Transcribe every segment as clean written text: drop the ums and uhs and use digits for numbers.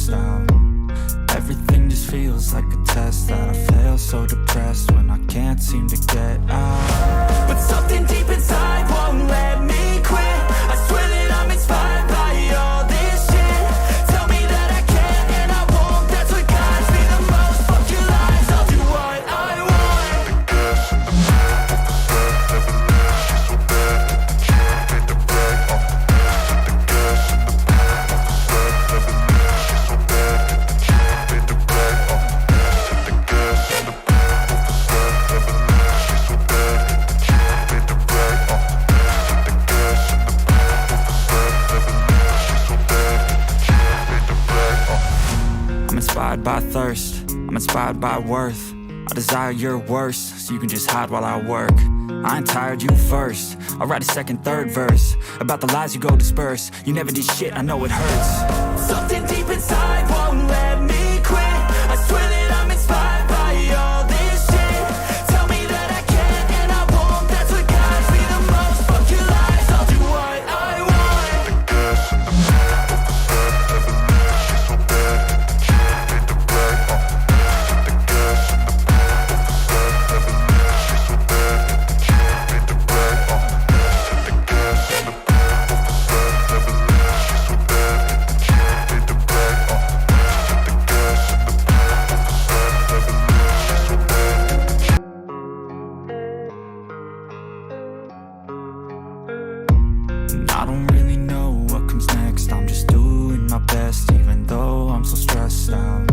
stressed out. Everything just feels like a test that I fail, so depressed when I can't seem to get out. But something deep inside won't let me quit. I swear that I'm inspired by all this shit. Tell me that I can and I won't, that's what guides me the most. Fuck your lies, I'll do what I want. I'm inspired by thirst, I'm inspired by worth. I desire your worst, so you can just hide while I work. I ain't tired, you first. I'll write a second, third verse about the lies you go disperse. You never did shit, I know it hurts. Something deep inside won't let me quit. I swear that I'm inspired by all this shit. Tell me that I can and I won't, that's what guides me the most. Fuck your lies, I'll do what I want. I don't really know what comes next. I'm just doing my best, even though I'm so stressed out.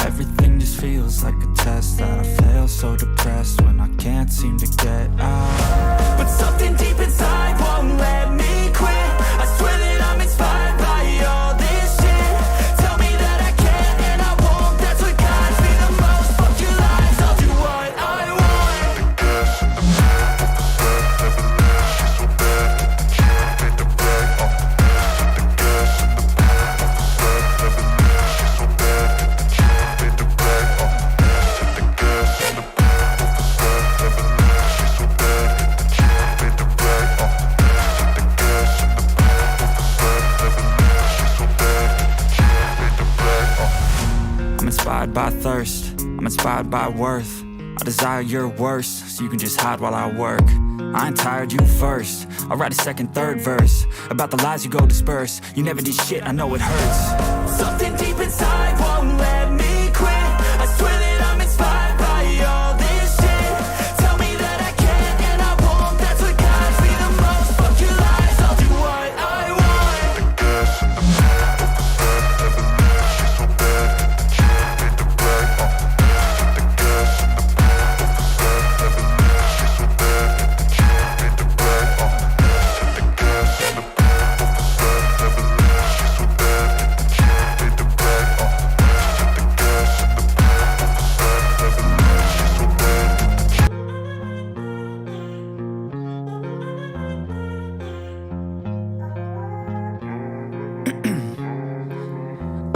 Everything just feels like a test that I fail, so depressed when I can't seem to get out. But something deep inside won't let me quit. I swear that I'm inspired by all this shit. Tell me that I can and I won't, that's what guides me the most. Fuck your lies, I'll do what I want. I'm inspired by thirst, I'm inspired by worth. I desire your worst, so you can just hide while I work. I ain't tired, you first. I'll write a second, third verse about the lies you go disperse. You never did shit, I know it hurts. Something deep inside won't let me quit. I swear that I'm inspired by all this shit. Tell me that I can and I won't, that's what guides me the most. Fuck your lies, I'll do what I want.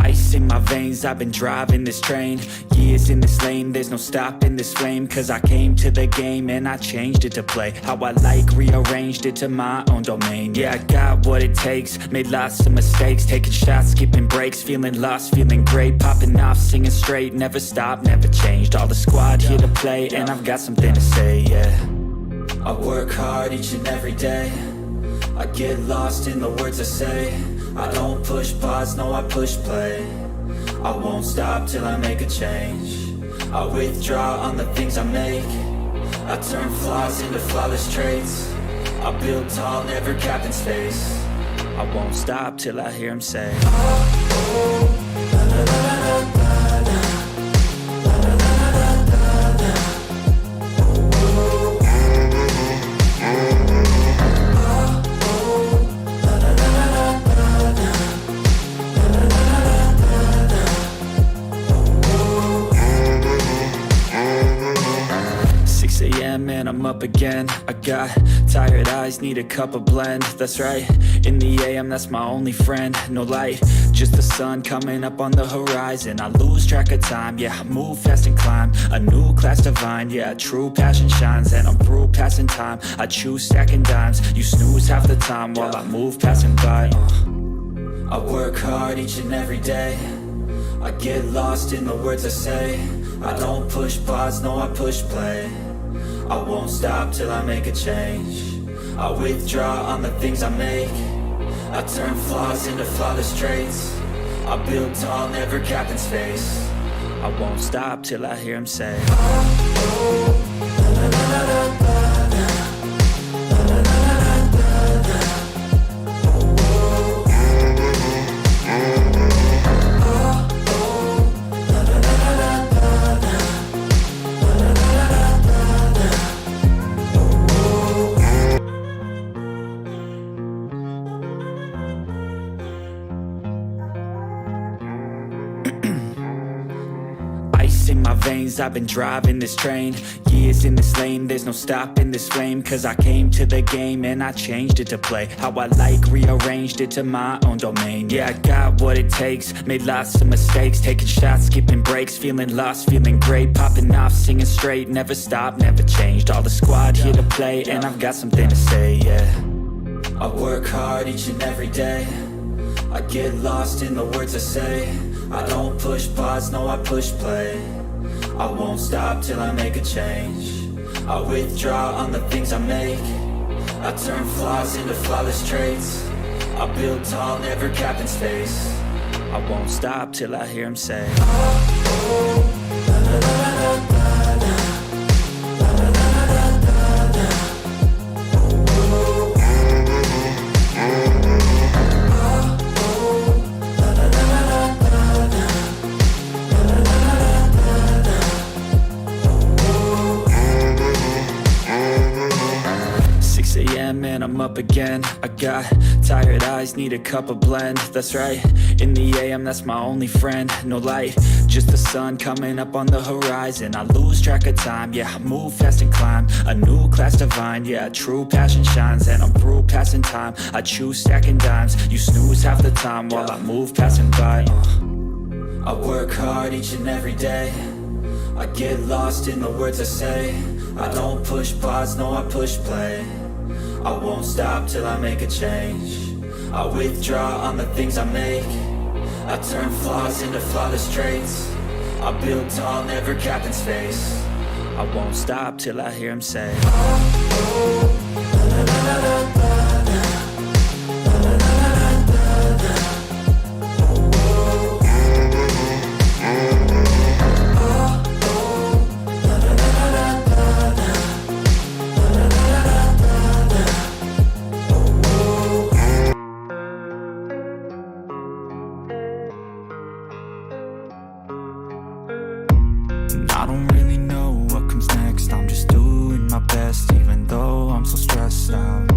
Ice in my veins, I've been driving this train. Years in this lane, there's no stopping this flame. Cause I came to the game and I changed it to play how I like, rearranged it to my own domain. Yeah, I got what it takes, made lots of mistakes, taking shots, skipping breaks, feeling lost, feeling great, popping off, singing straight, never stopped, never changed. All the squad here to play, and I've got something to say, yeah. I work hard each and every day, I get lost in the words I say. I don't push pause, no I push play. I won't stop till I make a change. I withdraw on the things I make. I turn flaws into flawless traits. I build tall, never capped in space. I won't stop till I hear him say, oh, oh, la, la, la, la, la. And I'm up again. I got tired eyes, need a cup of blend. That's right, in the AM, that's my only friend. No light, just the sun coming up on the horizon. I lose track of time, yeah, I move fast and climb a new class divine, yeah, true passion shines. And I'm through passing time, I choose stacking dimes. You snooze half the time while I move passing by. I work hard each and every day, I get lost in the words I say. I don't push pause, no, I push play. I won't stop till I make a change. I withdraw on the things I make. I turn flaws into flawless traits. I build tall, never capped in space. I won't stop till I hear him say, ice in my veins, I've been driving this train. Years in this lane, there's no stopping this flame. Cause I came to the game and I changed it to play how I like, rearranged it to my own domain. Yeah, I got what it takes, made lots of mistakes, taking shots, skipping breaks, feeling lost, feeling great, popping off, singing straight, never stopped, never changed. All the squad here to play and I've got something to say, yeah. I work hard each and every day. I get lost in the words I say. I don't push pause, no, I push play. I won't stop till I make a change. I withdraw on the things I make. I turn flaws into flawless traits. I build tall, never capped in space. I won't stop till I hear him say, and I'm up again. I got tired eyes, need a cup of blend. That's right, in the AM, that's my only friend. No light, just the sun coming up on the horizon. I lose track of time, yeah, I move fast and climb a new class divine, yeah, true passion shines. And I'm through passing time, I choose stacking dimes. You snooze half the time while I move passing by. I work hard each and every day. I get lost in the words I say. I don't push pause, no, I push play. I won't stop till I make a change. I withdraw on the things I make. I turn flaws into flawless traits. I build tall, never capped in space. I won't stop till I hear him say, I don't really know what comes next. I'm just doing my best, even though I'm so stressed out.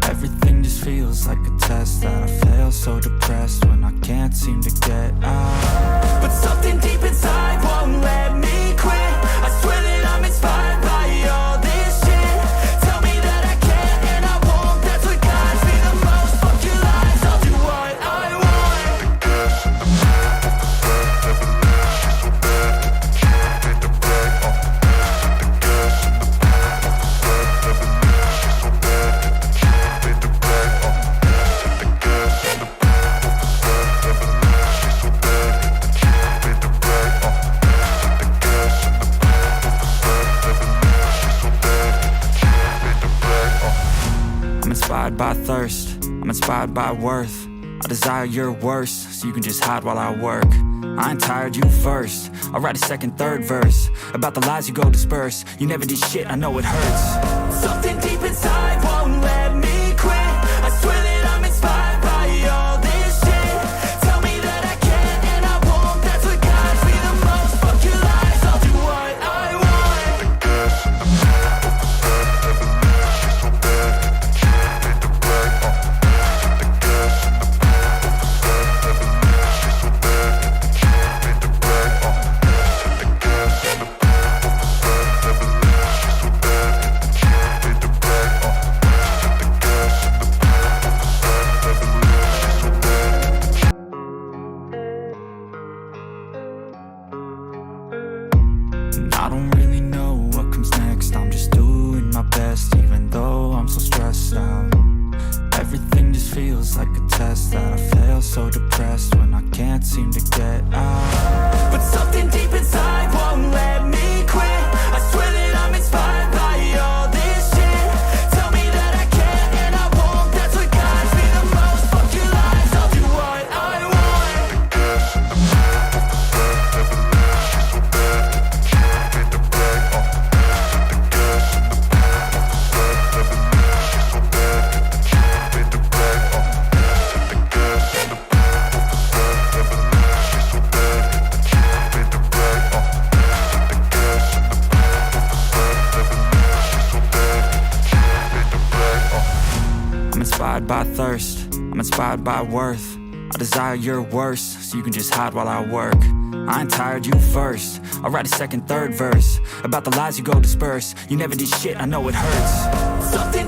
Everything just feels like a test that I fail, so depressed when I can't seem to get out. But something deep inside won't let me quit. I swear that I'm inspired by all this shit. Tell me that I can and I won't. That's what guides me the most. Fuck your lies, I'll do what I want. I'm inspired by thirst, I'm inspired by worth. I desire your worst, so you can just hide while I work. I ain't tired, you first. I'll write a second, third verse about the lies you go disperse. You never did shit, I know it hurts. Something deep inside won't let me quit. I swear that I'm inspired by all this shit. Tell me that I can and I won't. That's what guides me the most. Fuck your lies, I'll do what I want. I don't really know what comes next. I'm just doing my best, even though I'm so stressed out. Everything just just feels like a test that I fail, so depressed when I can't seem to get out. But something deep inside won't let me quit. I swear that I'm inspired by all this shit. Tell me that I can't and I won't. That's what guides me the most. Fuck your lies, I'll do what I want. I'm inspired by thirst, I'm inspired by worth. I desire your worst, so you can just hide while I work. I ain't tired, you first. I'll write a second, third verse about the lies you go disperse. You never did shit, I know it hurts. Something